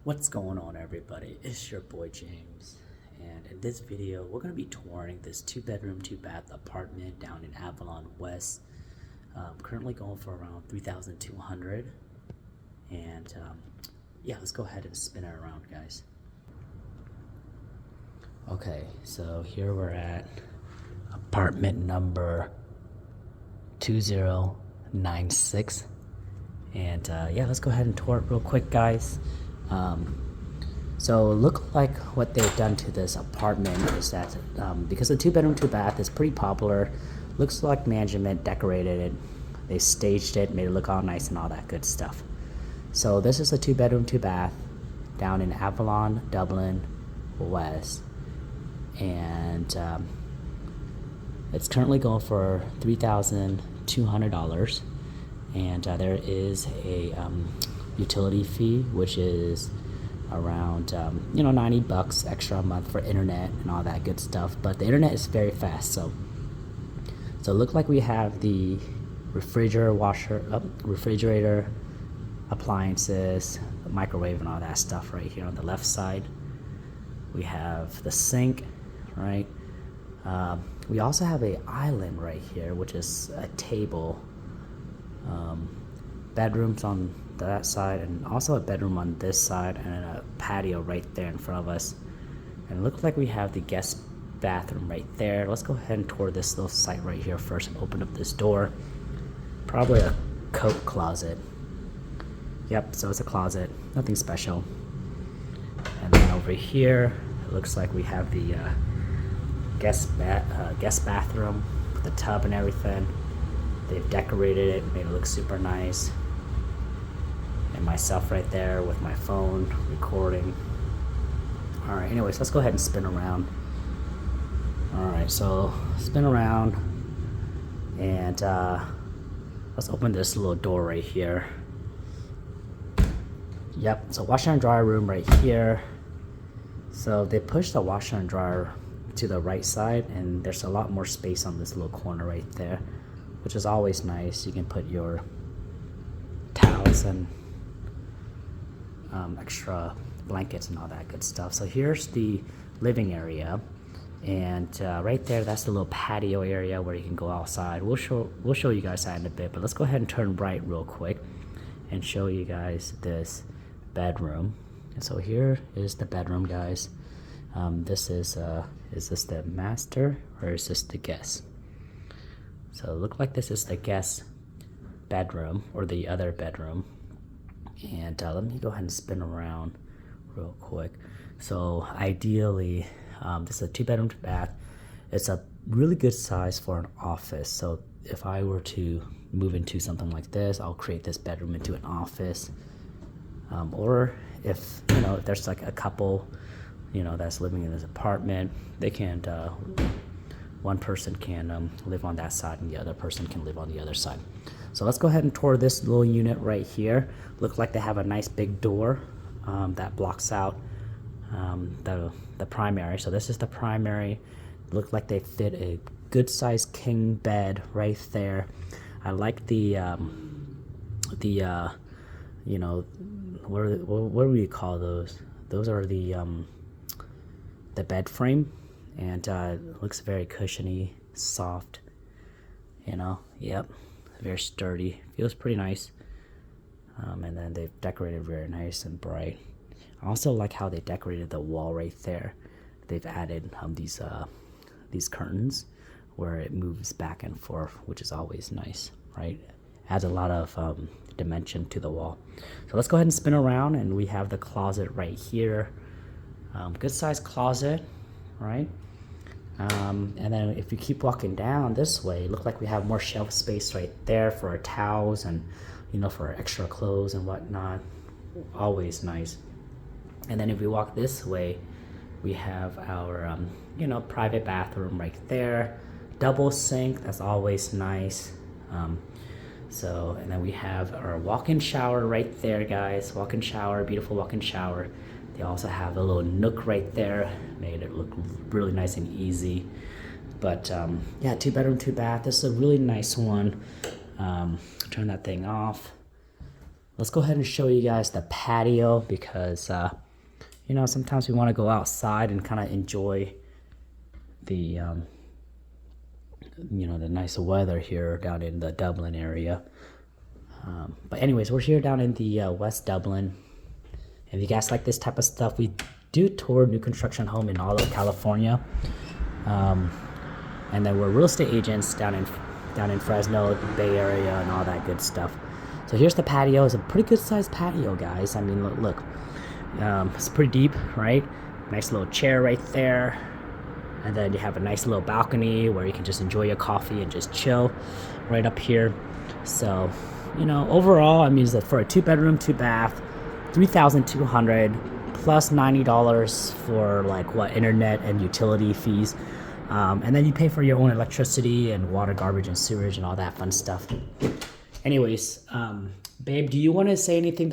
What's going on, everybody? It's your boy James, and in this video we're going to be touring this 2-bedroom 2-bath apartment down in Avalon West. Currently going for around $3,200, and yeah, let's go ahead and spin it around, guys. Okay, so here we're at apartment number 2096, and yeah, let's go ahead and tour it real quick, guys. So look like what they've done to this apartment is that because the 2-bedroom 2-bath is pretty popular, looks like management decorated it, they staged it, made it look all nice and all that good stuff. So this is a 2-bedroom 2-bath down in Avalon, Dublin West, and it's currently going for $3,200, and there is a utility fee, which is around $90 extra a month for internet and all that good stuff, but the internet is very fast. So it looks like we have the refrigerator, appliances, the microwave and all that stuff right here on the left side. We have the sink, right? We also have a island right here, which is a table, bedrooms on that side, and also a bedroom on this side, and a patio right there in front of us. And it looks like we have the guest bathroom right there. Let's go ahead and tour this little site right here first and open up this door. Probably a coat closet. Yep, so it's a closet, nothing special. And then over here it looks like we have the guest bathroom with the tub and everything. They've decorated it, made it look super nice. And myself right there with my phone recording. All right, anyways, let's go ahead and spin around. All right, so spin around, and let's open this little door right here. Yep, so washer and dryer room right here. So they pushed the washer and dryer to the right side, and there's a lot more space on this little corner right there, which is always nice. You can put your towels and extra blankets and all that good stuff. So here's the living area, and right there, that's the little patio area where you can go outside. We'll show you guys that in a bit, but let's go ahead and turn right real quick and show you guys this bedroom. And so here is the bedroom, guys. This is this the master or is this the guest? So it looks like this is the guest bedroom or the other bedroom. And let me go ahead and spin around real quick. So ideally, this is a 2-bedroom 2-bath. It's a really good size for an office. So if I were to move into something like this, I'll create this bedroom into an office. Or if if there's like a couple, that's living in this apartment, they can one person can live on that side and the other person can live on the other side. So let's go ahead and tour this little unit right here. Look like they have a nice big door that blocks out the primary. So this is the primary. Look like they fit a good sized king bed right there. I like the what do we call those? Those are the bed frame, and it looks very cushiony, soft. Yep, very sturdy. Feels pretty nice. And then they've decorated very nice and bright. I also like how they decorated the wall right there. They've added these curtains where it moves back and forth, which is always nice, right? Adds a lot of dimension to the wall. So let's go ahead and spin around, and we have the closet right here. Good sized closet, right? And then if you keep walking down this way, look like we have more shelf space right there for our towels and for our extra clothes and whatnot. Always nice. And then if we walk this way, we have our private bathroom right there, double sink. That's always nice. And then we have our walk-in shower right there, guys. Walk-in shower, beautiful walk-in shower. They also have a little nook right there, made it look really nice and easy. But yeah, 2-bedroom 2-bath. This is a really nice one. Turn that thing off. Let's go ahead and show you guys the patio because, you know, sometimes we want to go outside and kind of enjoy the, you know, the nice weather here down in the Dublin area. But anyways, we're here down in the West Dublin. If you guys like this type of stuff, we do tour new construction home in all of California. And then we're real estate agents down in Fresno, the Bay Area, and all that good stuff. So here's the patio. It's a pretty good sized patio, guys. I mean, look, it's pretty deep, right? Nice little chair right there. And then you have a nice little balcony where you can just enjoy your coffee and just chill right up here. So, you know, overall, I mean, for a 2-bedroom, 2-bath, $3,200 plus $90 for like what, internet and utility fees. And then you pay for your own electricity and water, garbage, and sewage and all that fun stuff. Anyways, babe, do you want to say anything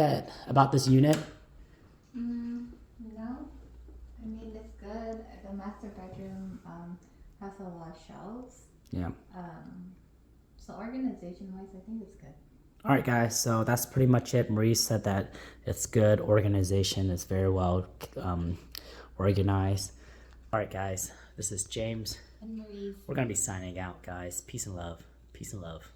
about this unit? No. I mean, it's good. The master bedroom has a lot of shelves. Yeah. So organization-wise, I think it's good. All right, guys. So that's pretty much it. Mariz said that it's good. Organization is very well organized. All right, guys. This is James. And Mariz. We're gonna be signing out, guys. Peace and love. Peace and love.